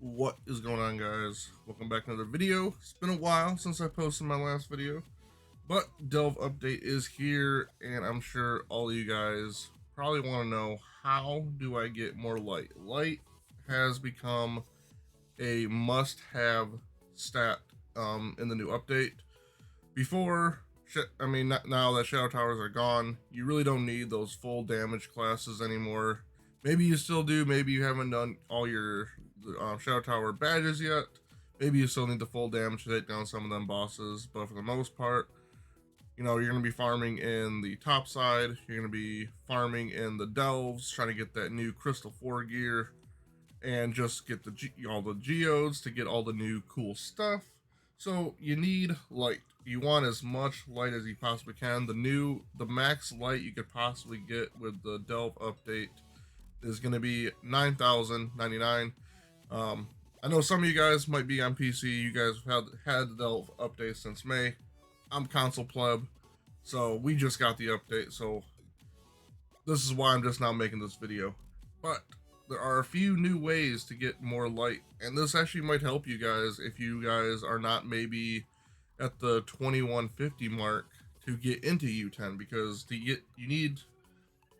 What is going on, guys? Welcome back to another video. It's been a while since I posted my last video, but Delve update is here, and I'm sure all of you guys probably want to know, how do I get more light? Light has become a must-have stat in the new update. Before, now that shadow towers are gone, you really don't need those full damage classes anymore. Maybe you still do. Maybe you haven't done all your shadow tower badges yet. Maybe you still need the full damage to take down some of them bosses. But for the most part, you're going to be farming in the topside. You're going to be farming in the delves, trying to get that new crystal 4 gear, and just get all the geodes to get all the new cool stuff. So you need light. You want as much light as you possibly can. The max light you could possibly get with the delve update is going to be 9,099. I know some of you guys might be on PC. You guys have had the delve update since May. I'm console pleb, so we just got the update. So this is why I'm just now making this video. But there are a few new ways to get more light, and this actually might help you guys if you guys are not maybe at the 2150 mark to get into U10, because you need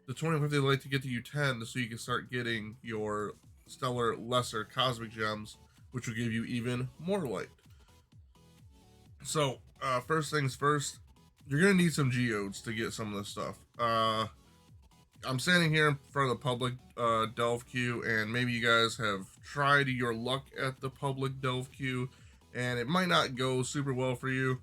the 2150 light to get to U10 so you can start getting your stellar lesser cosmic gems, which will give you even more light. So first things first, you're gonna need some geodes to get some of this stuff. I'm standing here in front of the public delve queue, and maybe you guys have tried your luck at the public delve queue, and it might not go super well for you.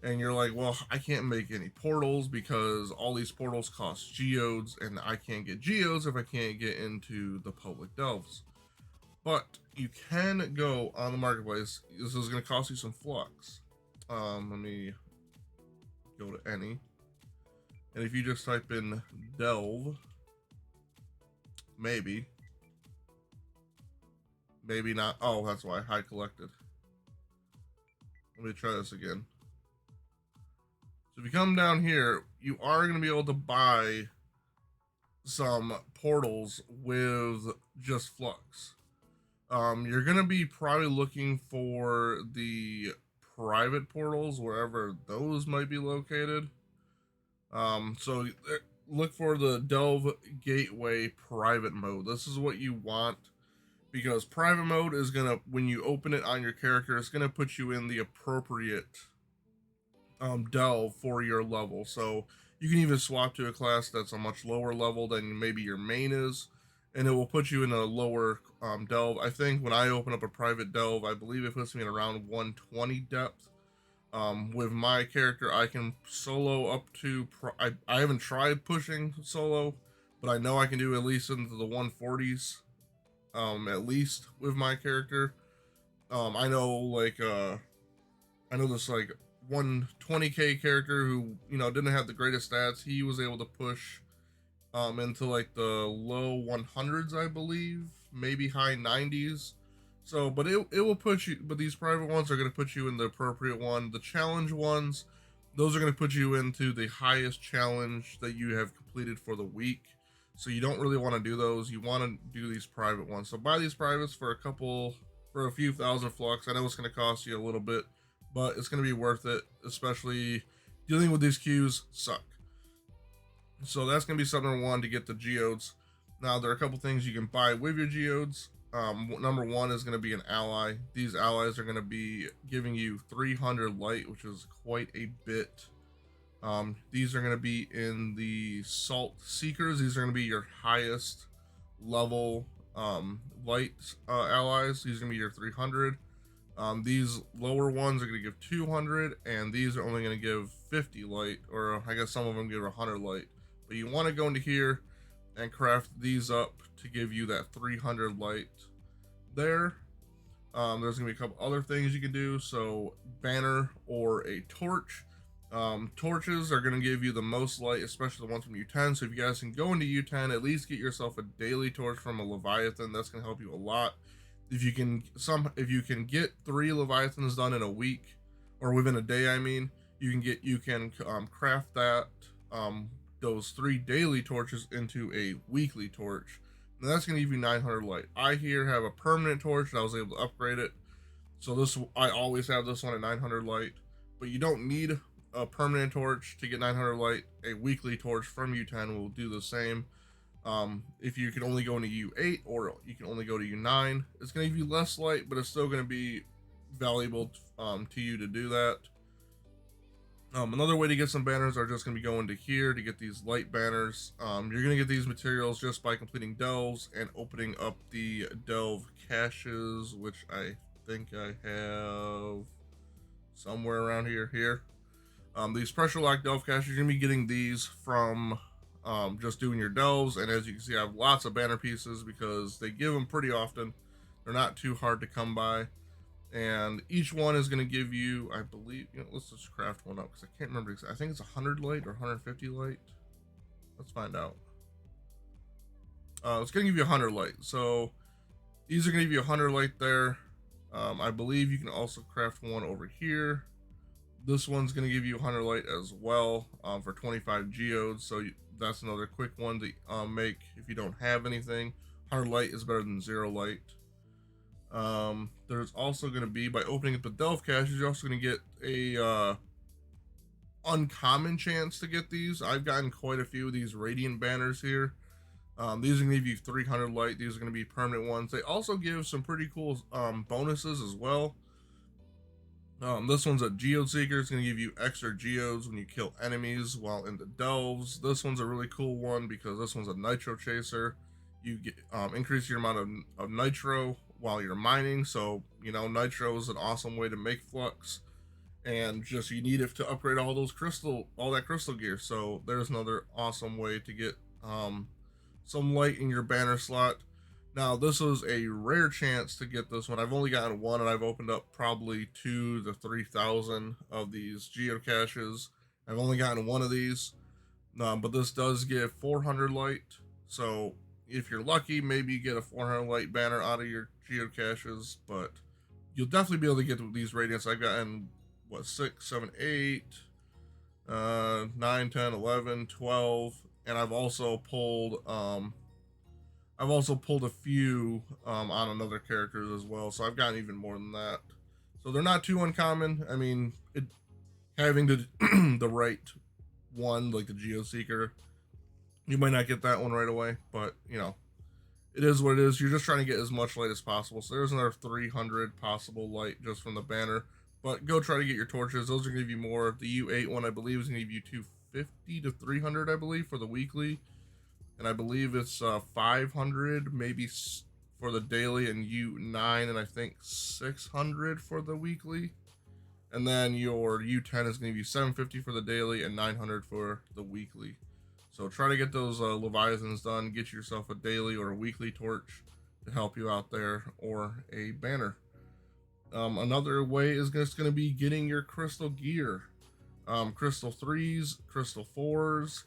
And you're like, well, I can't make any portals because all these portals cost geodes, and I can't get geodes if I can't get into the public delves. But you can go on the marketplace. This is going to cost you some flux. Let me go to any. And if you just type in delve, maybe not. Oh, that's why. High collected. Let me try this again. So if you come down here, you are going to be able to buy some portals with just flux. You're going to be probably looking for the private portals, wherever those might be located. So look for the Delve Gateway private mode. This is what you want, because private mode is going to, when you open it on your character, it's going to put you in the appropriate delve for your level. So you can even swap to a class that's a much lower level than maybe your main is, and it will put you in a lower delve. I think when I open up a private delve, I believe it puts me in around 120 depth. With my character, I can solo up to I haven't tried pushing solo, but I know I can do at least into the 140s, at least with my character. I know this like 120k character who didn't have the greatest stats. He was able to push into like the low 100s, I believe, maybe high 90s. So, but it will put you, but these private ones are going to put you in the appropriate one. The challenge ones, those are going to put you into the highest challenge that you have completed for the week. So you don't really want to do those. You want to do these private ones. So buy these privates for a few thousand flux. I know it's going to cost you a little bit, but it's going to be worth it, especially dealing with these queues suck. So that's going to be step number one, to get the geodes. Now, there are a couple things you can buy with your geodes. Number one is going to be an ally. These allies are going to be giving you 300 light, which is quite a bit. These are going to be in the Salt Seekers. These are going to be your highest level light allies. These are going to be your 300. These lower ones are going to give 200, and these are only going to give 50 light, or I guess some of them give 100 light. But you want to go into here and craft these up to give you that 300 light there. There's going to be a couple other things you can do. So banner or a torch. Torches are going to give you the most light, especially the ones from U10. So if you guys can go into U10, at least get yourself a daily torch from a Leviathan. That's going to help you a lot. If you can get 3 Leviathans done in a week, or within a day, I mean, you can craft that those 3 daily torches into a weekly torch. And that's going to give you 900 light. I here have a permanent torch, and I was able to upgrade it. So this, I always have this one at 900 light. But you don't need a permanent torch to get 900 light. A weekly torch from U10 will do the same. If you can only go into U8 or you can only go to U9, it's going to give you less light, but it's still going to be valuable to you to do that. Another way to get some banners are just going to be going to here to get these light banners. You're going to get these materials just by completing delves and opening up the delve caches, which I think I have somewhere around here. These pressure lock delve caches, you're going to be getting these from just doing your delves, and as you can see, I have lots of banner pieces because they give them pretty often. They're not too hard to come by, and each one is going to give you, I believe, let's just craft one up because I can't remember exactly. I think it's 100 light or 150 light. Let's find out. It's going to give you 100 light, so these are going to give you 100 light there. I believe you can also craft one over here. This one's going to give you 100 light as well for 25 geodes, so that's another quick one to make if you don't have anything. 100 light is better than 0 light. There's also going to be, by opening up the delve caches, you're also going to get a uncommon chance to get these. I've gotten quite a few of these radiant banners here. These are going to give you 300 light. These are going to be permanent ones. They also give some pretty cool bonuses as well. This one's a Geode Seeker. It's going to give you extra geodes when you kill enemies while in the delves. This one's a really cool one because this one's a Nitro Chaser. You get increase your amount of nitro while you're mining. So, nitro is an awesome way to make flux. And just you need it to upgrade all that crystal gear. So there's another awesome way to get some light in your banner slot. Now, this was a rare chance to get this one. I've only gotten one, and I've opened up probably 2,000 to 3,000 of these geocaches. I've only gotten one of these, but this does give 400 light. So if you're lucky, maybe you get a 400 light banner out of your geocaches, but you'll definitely be able to get these radiants. I've gotten, 6, 7, 8, 9, 10, 11, 12, and I've also pulled a few on another characters as well, so I've gotten even more than that. So they're not too uncommon. I mean, having the right one, like the Geo Seeker, you might not get that one right away, but it is what it is. You're just trying to get as much light as possible. So there's another 300 possible light just from the banner. But go try to get your torches. Those are going to give you more. The U8 one, I believe, is going to give you 250 to 300, I believe, for the weekly. And I believe it's 500 maybe for the daily, and U9, and I think 600 for the weekly. And then your U10 is going to give you 750 for the daily and 900 for the weekly. So try to get those Leviathans done. Get yourself a daily or a weekly torch to help you out there, or a banner. Another way is just going to be getting your crystal gear. Crystal 3s, crystal 4s.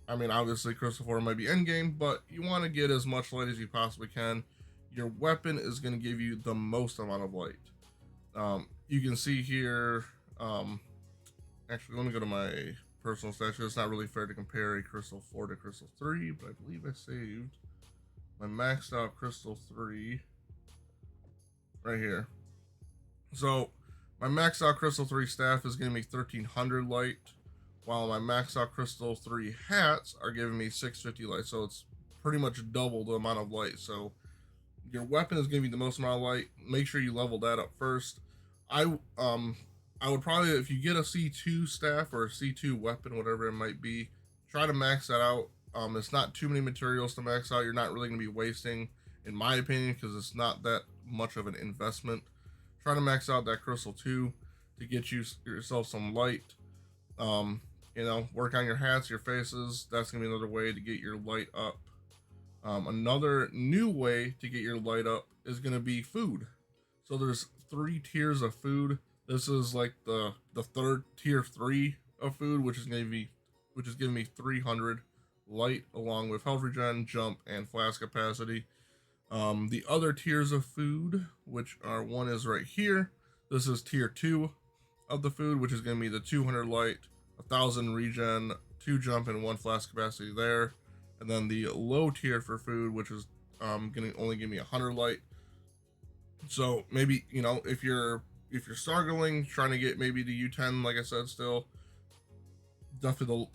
I mean, obviously, crystal 4 might be endgame, but you want to get as much light as you possibly can. Your weapon is going to give you the most amount of light. You can see here, actually, let me go to my personal stats. It's not really fair to compare a crystal 4 to crystal 3, but I believe I saved my maxed out crystal 3 right here. So my maxed out crystal 3 staff is giving me 1300 light, while my maxed out crystal 3 hats are giving me 650 light. So it's pretty much double the amount of light. So your weapon is giving you the most amount of light. Make sure you level that up first. I would probably, if you get a C2 staff or a C2 weapon, whatever it might be, try to max that out. It's not too many materials to max out. You're not really going to be wasting, in my opinion, because it's not that much of an investment. Try to max out that crystal 2 to get yourself some light. Work on your hats, your faces. That's going to be another way to get your light up. Another new way to get your light up is going to be food. So there's 3 tiers of food. This is like the third tier 3 of food, which is giving me 300 light, along with health regen, jump, and flask capacity. The other tiers of food, which are, one is right here. This is tier 2 of the food, which is going to be the 200 light, 1000 regen, 2 jump, and 1 flask capacity there. And then the low tier for food, which is gonna only give me 100 light. So maybe, you know, if you're struggling trying to get maybe the U10, like I said, still definitely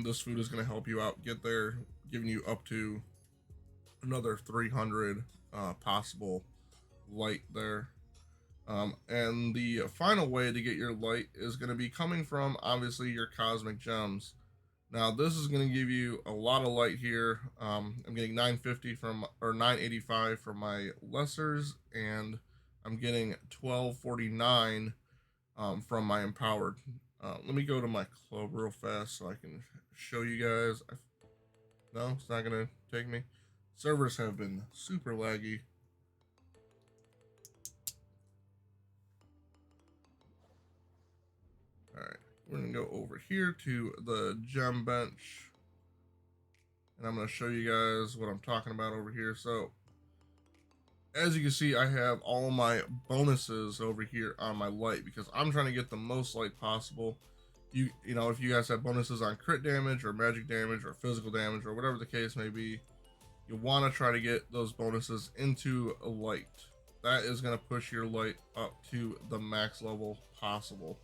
this food is going to help you out get there, giving you up to another 300 possible light there. And the final way to get your light is going to be coming from obviously your cosmic gems. Now this is going to give you a lot of light here. I'm getting 950 from, or 985 from my lessers, and I'm getting 1249 from my empowered. Let me go to my club real fast so I can show you guys. No, it's not gonna take me. Servers have been super laggy. Alright, we're gonna go over here to the gem bench, and I'm gonna show you guys what I'm talking about over here. So as you can see, I have all my bonuses over here on my light because I'm trying to get the most light possible. You know, if you guys have bonuses on crit damage or magic damage or physical damage or whatever the case may be, you want to try to get those bonuses into a light. That is going to push your light up to the max level possible.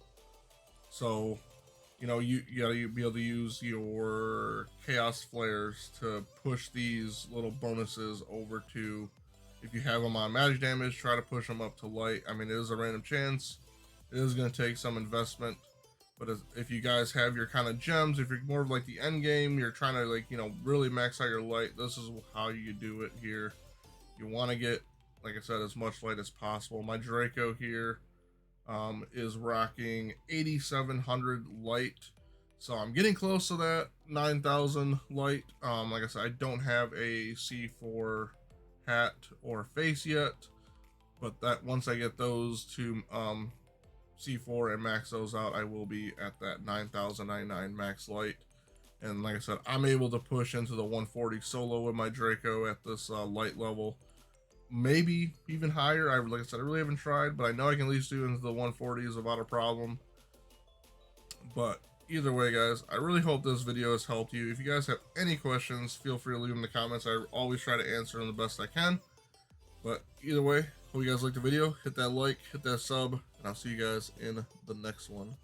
So, you know, you gotta be able to use your chaos flares to push these little bonuses over to, if you have them on magic damage, try to push them up to light. I mean, it is a random chance. It is going to take some investment. But if you guys have your kind of gems, if you're more of like the end game, you're trying to, like, you know, really max out your light, this is how you do it here. You want to get, like I said, as much light as possible. My Draco here is rocking 8,700 light. So I'm getting close to that 9,000 light. Like I said, I don't have a C4 hat or face yet, but that once I get those to C4 and max those out, I will be at that 9,099 max light. And like I said, I'm able to push into the 140 solo with my Draco at this light level, maybe even higher. Like I said, I really haven't tried, but I know I can at least do into the 140s without a problem. But either way, guys, I really hope this video has helped you. If you guys have any questions, feel free to leave them in the comments. I always try to answer them the best I can. But either way, hope you guys liked the video. Hit that like, hit that sub, and I'll see you guys in the next one.